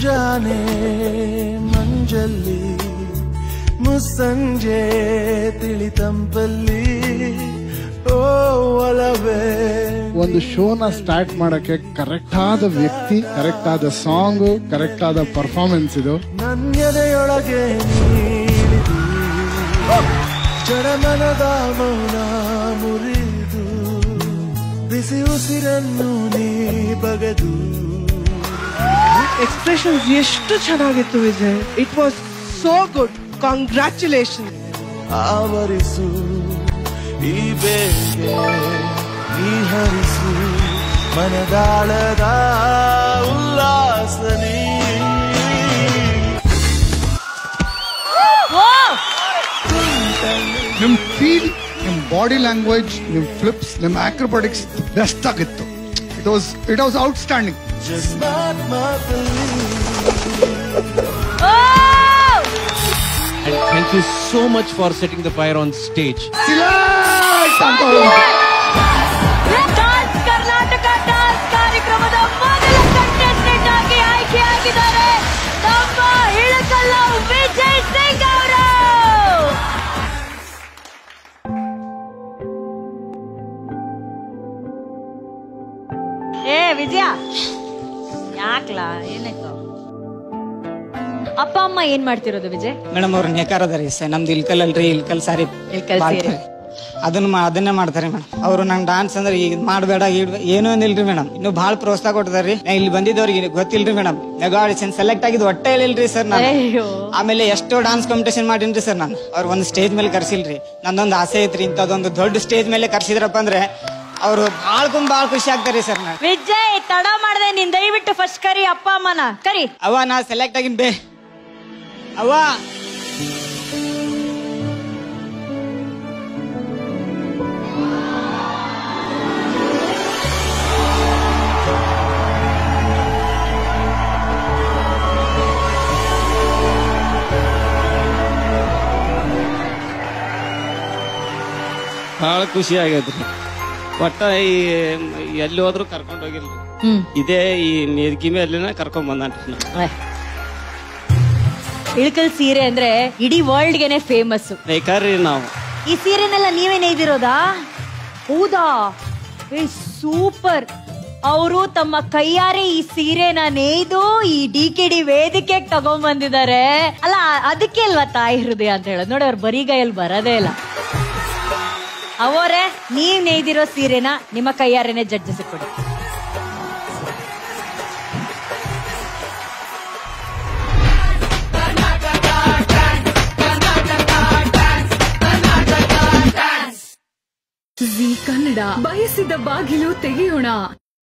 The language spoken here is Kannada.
ಮುಂಜಾನೆ ಮಂಜಲ್ಲಿ ಮುಸ್ಸಂಜೆ ತಿಳಿತಂಪಲ್ಲಿ ಓ ಒಲವೇ. ಒಂದು ಶೋನ ಸ್ಟಾರ್ಟ್ ಮಾಡಕ್ಕೆ ಕರೆಕ್ಟ್ ಆದ ವ್ಯಕ್ತಿ, ಕರೆಕ್ಟ್ ಆದ ಸಾಂಗ್, ಕರೆಕ್ಟ್ ಆದ ಪರ್ಫಾರ್ಮೆನ್ಸ್ ಇದು. ನನ್ಯದೆಯೊಳಗೆ ನೀಡಿದು ಜಡಮನದ ಮೌನ ಮುರಿದು ಬಿಸಿ ಉಸಿರನ್ನು ನೀ ಬಗೆದು. ಎಕ್ಸ್ಪ್ರೆಷನ್ಸ್ ಎಷ್ಟು ಚೆನ್ನಾಗಿತ್ತು Vijay. It was so good. Congratulation. ಆವರಿಸು ಈ ಬೇಗೆ ಈ ಹರಿಸು ಮನದಾಳದ ಉಲ್ಲಾಸನಿ. ನಿಮ್ ಫೀಲ್, ನಿಮ್ ಬಾಡಿ ಲ್ಯಾಂಗ್ವೇಜ್, ನಿಮ್ ಫ್ಲಿಪ್ಸ್, ನಿಮ್ ಆಕ್ರೋಬ್ಯಾಟಿಕ್ಸ್ ಬೆಸ್ಟ್ ಆಗಿತ್ತು. It was outstanding. And thank you so much for setting the fire on stage. Karnataka dance ಕಾರ್ಯಕ್ರಮದ ಮೊದಲ ಕಂಟೆಸ್ಟೆಂಟ್ ಆಗಿ ಆಯ್ಕೆಯಾಗಿದ್ದಾರೆ ನಮ್ಮ ಇಳಕಲ್ಲ ವಿಜಯ್ ಸಿಂಗ್ ಅವರು. ವಿಜಯ ಯಾಕ್ಲಾ ಏನಾಯ್ತು? ಅಪ್ಪ ಅಮ್ಮ ಏನ್ ಮಾಡ್ತಿರೋದು ವಿಜಯ್? ಮೇಡಮ್ ಅವ್ರ ನೇಕಾರ ಅದಾರಿ ಸರ್. ನಮ್ದು ಇಲ್ಕಲ್ ಅಲ್ರಿ, ಇಲ್ಕಲ್ ಸಾರಿ ಅದನ್ನೇ ಮಾಡ್ತಾರೆ ಮೇಡಮ್. ಅವ್ರು ನಂಗೆ ಡಾನ್ಸ್ ಅಂದ್ರೆ ಈಗ ಮಾಡಬೇಡ ಏನೂ ಅಂದಿಲ್ರಿ ಮೇಡಮ್. ಇನ್ನು ಬಹಳ ಪ್ರೋತ್ಸಾಹ ಕೊಟ್ಟಿದಾರಿ. ಇಲ್ಲಿ ಬಂದಿದ್ದವ್ರಿಗೆ ಗೊತ್ತಿಲ್ರಿ ಮೇಡಮ್. ಮೆಗಾ ಆಡಿಷನ್ ಸೆಲೆಕ್ಟ್ ಆಗಿದ್ದು ಒಟ್ಟೆ ಹೇಳಿಲ್ರಿ ಸರ್ ನಾನು. ಆಮೇಲೆ ಎಷ್ಟೋ ಡಾನ್ಸ್ ಕಾಂಪಿಟೇಷನ್ ಮಾಡಿನ್ರಿ ಸರ್ ನಾನು. ಅವ್ರು ಒಂದು ಸ್ಟೇಜ್ ಮೇಲೆ ಕರ್ಸಿಲ್ರಿ. ನಂದೊಂದು ಆಸೆ ಐತ್ರಿ, ಇಂಥದೊಂದು ದೊಡ್ಡ ಸ್ಟೇಜ್ ಮೇಲೆ ಕರ್ಸಿದ್ರಪ್ಪ ಅಂದ್ರೆ ಅವ್ರು ಬಾಳ ಖುಷಿ ಆಗ್ತಾರಿ ಸರ್. ನಾನು ವಿಜಯ್ ತಡ ಮಾಡ್ದೆ, ನೀನ್ ದಯವಿಟ್ಟು ಫಸ್ಟ್ ಕರಿ ಅಪ್ಪ ಅಮ್ಮನ ಕರಿ. ಅವ್ವ ನಾ ಸೆಲೆಕ್ಟ್ ಆಗಿನ್ ಬೇ ಅವ್ವ. ಬಹಳ ಖುಷಿ ಆಗೈತ್ರಿ. ಒಟ್ಟ ಎಲ್ಲಿ ಹೋದ್ರು ಕರ್ಕೊಂಡ್ ಹೋಗಿಲ್ರಿ. ಇದೇ ಈ ನೇರ್ಕಿ ಮೇಲೆ ಕರ್ಕೊಂಡ್ ಬಂದ್ರಿ. ಇಳಕಲ್ ಸೀರೆ ಅಂದ್ರೆ ಇಡೀ ವರ್ಲ್ಡ್ ಗೆನೆ ಫೇಮಸ್. ನಾವು ಈ ಸೀರೆನೆಲ್ಲ ನೀವೇ ನೇಯ್ದಿರೋದಾ? ಹೌದಾ? ಸೂಪರ್. ಅವರು ತಮ್ಮ ಕೈಯಾರೆ ಈ ಸೀರೆನ ನೇಯ್ದು ಈ DKD ವೇದಿಕೆಗೆ ತಗೊಂಡ್ ಬಂದಿದ್ದಾರೆ. ಅಲ್ಲ ಅದಕ್ಕೆ ಅಲ್ವಾ ತಾಯಿ ಹೃದಯ ಅಂತ ಹೇಳೋದು. ನೋಡಿ ಅವ್ರು ಬರಿಗೈಯಲ್ಲಿ ಬರೋದೇ ಇಲ್ಲ. ಅವರೇ ನೀವ್ ನೇಯ್ದಿರೋ ಸೀರೆನ ನಿಮ್ಮ ಕೈಯಾರೇನೆ ಜಡ್ಜಿಸಿಕೊಡಿ. ಜೀ ಕನ್ನಡ ಬಯಸಿದ ಬಾಗಿಲು ತೆಗೆಯೋಣ.